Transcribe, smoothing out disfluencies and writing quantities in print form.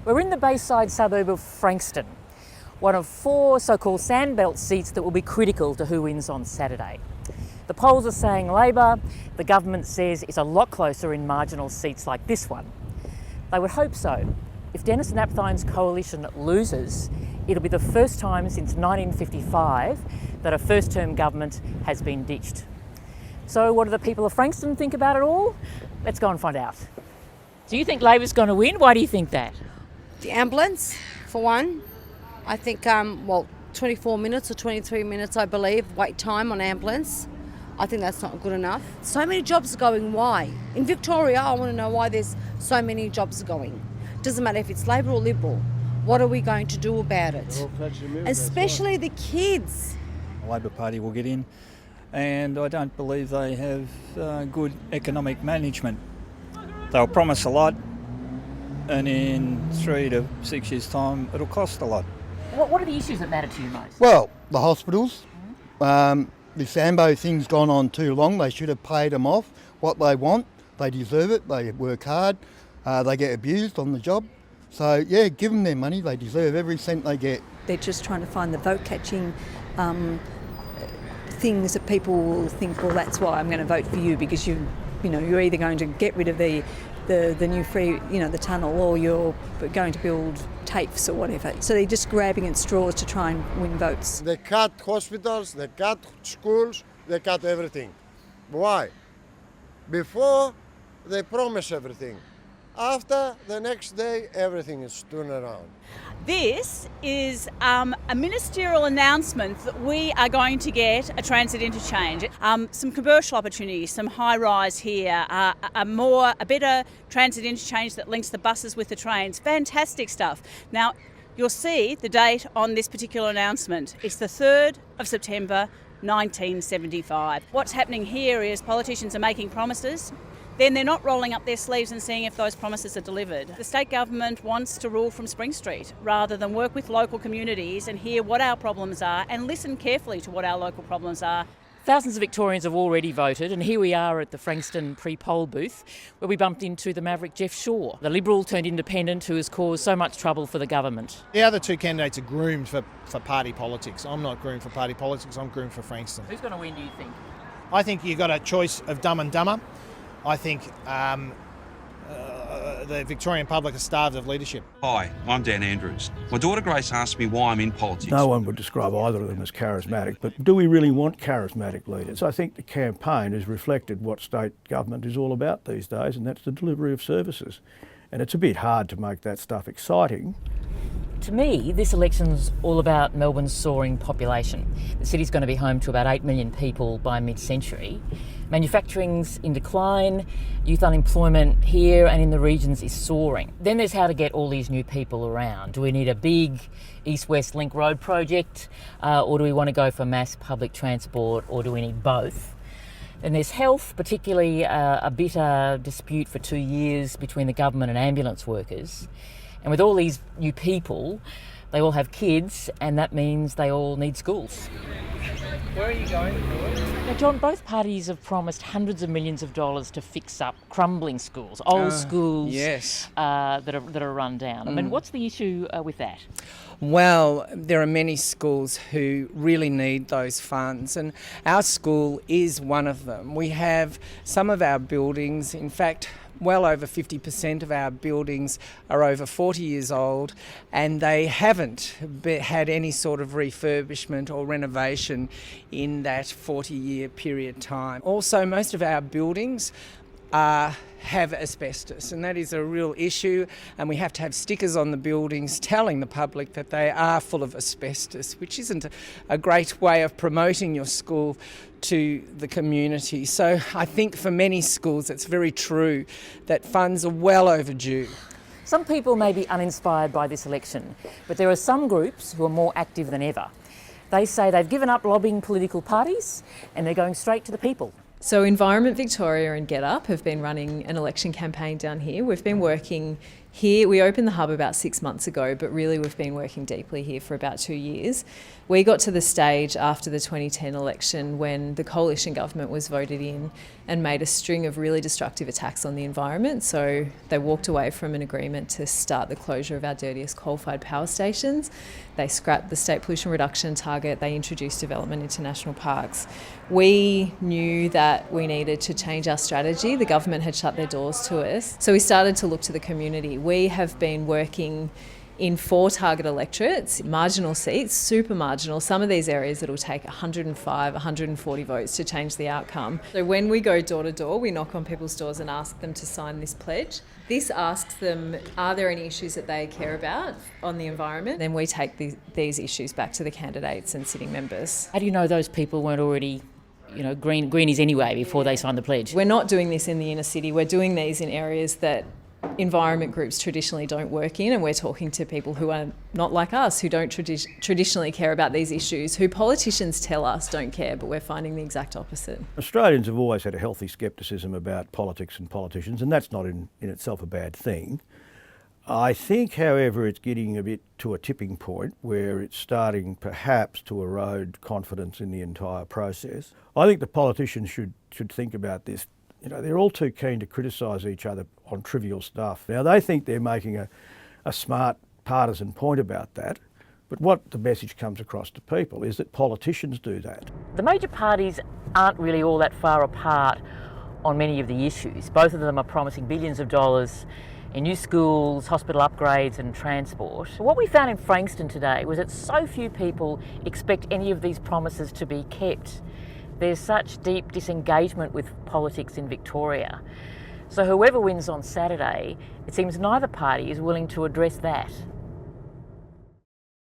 We're in the Bayside suburb of Frankston, one of 4 so-called sandbelt seats that will be critical to who wins on Saturday. The polls are saying Labor, the government says it's a lot closer in marginal seats like this one. They would hope so. If Denis and Napthine's coalition loses, it'll be the first time since 1955 that a first-term government has been ditched. So what do the people of Frankston think about it all? Let's go and find out. Do you think Labor's going to win? Why do you think that? The ambulance, for one. I think, 24 minutes or 23 minutes, I believe, wait time on ambulance. I think that's not good enough. So many jobs are going. Why? In Victoria, I want to know why there's so many jobs going. Doesn't matter if it's Labor or Liberal. What are we going to do about it? Especially the kids. The Labor Party will get in, and I don't believe they have good economic management. They'll promise a lot, and in 3 to 6 years' time, it'll cost a lot. What are the issues that matter to you most? Well, the hospitals. This AMBO thing's gone on too long. They should have paid them off what they want. They deserve it. They work hard. They get abused on the job. So, yeah, give them their money. They deserve every cent they get. They're just trying to find the vote-catching things that people will think, well, that's why I'm going to vote for you, because you're either going to get rid of the new free, the tunnel, or you're going to build TAFEs or whatever. So they're just grabbing at straws to try and win votes. They cut hospitals, they cut schools, they cut everything. Why? Before, they promise everything. After, the next day, everything is turned around. This is a ministerial announcement that we are going to get a transit interchange, some commercial opportunities, some high-rise here, a better transit interchange that links the buses with the trains. Fantastic stuff. Now, you'll see the date on this particular announcement. It's the 3rd of September 1975. What's happening here is politicians are making promises. Then they're not rolling up their sleeves and seeing if those promises are delivered. The state government wants to rule from Spring Street rather than work with local communities and hear what our problems are and listen carefully to what our local problems are. Thousands of Victorians have already voted, and here we are at the Frankston pre-poll booth where we bumped into the maverick Jeff Shaw, the Liberal turned independent who has caused so much trouble for the government. The other 2 candidates are groomed for party politics. I'm not groomed for party politics, I'm groomed for Frankston. Who's going to win, do you think? I think you've got a choice of dumb and dumber. I think the Victorian public are starved of leadership. Hi, I'm Dan Andrews. My daughter Grace asked me why I'm in politics. No one would describe either of them as charismatic, but do we really want charismatic leaders? I think the campaign has reflected what state government is all about these days, and that's the delivery of services. And it's a bit hard to make that stuff exciting. To me, this election's all about Melbourne's soaring population. The city's going to be home to about 8 million people by mid-century. Manufacturing's in decline, youth unemployment here and in the regions is soaring. Then there's how to get all these new people around. Do we need a big east-west link road project, or do we want to go for mass public transport, or do we need both? And there's health, particularly a bitter dispute for 2 years between the government and ambulance workers. And with all these new people, they all have kids, and that means they all need schools. Where are you going? Now, John, both parties have promised hundreds of millions of dollars to fix up crumbling schools, old schools yes. that are run down. I mean, what's the issue with that? Well, there are many schools who really need those funds, and our school is one of them. We have some of our buildings, in fact, well over 50% of our buildings are over 40 years old, and they haven't had any sort of refurbishment or renovation in that 40-year period time. Also, most of our buildings have asbestos, and that is a real issue, and we have to have stickers on the buildings telling the public that they are full of asbestos, which isn't a great way of promoting your school to the community. So I think for many schools it's very true that funds are well overdue. Some people may be uninspired by this election, but there are some groups who are more active than ever. They say they've given up lobbying political parties and they're going straight to the people. So Environment Victoria and Get Up have been running an election campaign down here. We've been working Here, we opened the hub about 6 months ago, but really we've been working deeply here for about 2 years. We got to the stage after the 2010 election when the coalition government was voted in and made a string of really destructive attacks on the environment. So they walked away from an agreement to start the closure of our dirtiest coal-fired power stations. They scrapped the state pollution reduction target. They introduced development into national parks. We knew that we needed to change our strategy. The government had shut their doors to us. So we started to look to the community. We have been working in 4 target electorates, marginal seats, super marginal. Some of these areas it'll take 105, 140 votes to change the outcome. So when we go door to door, we knock on people's doors and ask them to sign this pledge. This asks them, are there any issues that they care about on the environment? Then we take these issues back to the candidates and sitting members. How do you know those people weren't already greenies anyway before they signed the pledge? We're not doing this in the inner city. We're doing these in areas that environment groups traditionally don't work in, and we're talking to people who are not like us, who don't traditionally care about these issues, who politicians tell us don't care, but we're finding the exact opposite. Australians have always had a healthy scepticism about politics and politicians, and that's not in itself a bad thing. I think, however, it's getting a bit to a tipping point where it's starting perhaps to erode confidence in the entire process. I think the politicians should think about this. They're all too keen to criticise each other on trivial stuff. Now, they think they're making a smart partisan point about that, but what the message comes across to people is that politicians do that. The major parties aren't really all that far apart on many of the issues. Both of them are promising billions of dollars in new schools, hospital upgrades and transport. What we found in Frankston today was that so few people expect any of these promises to be kept. There's such deep disengagement with politics in Victoria. So whoever wins on Saturday, it seems neither party is willing to address that.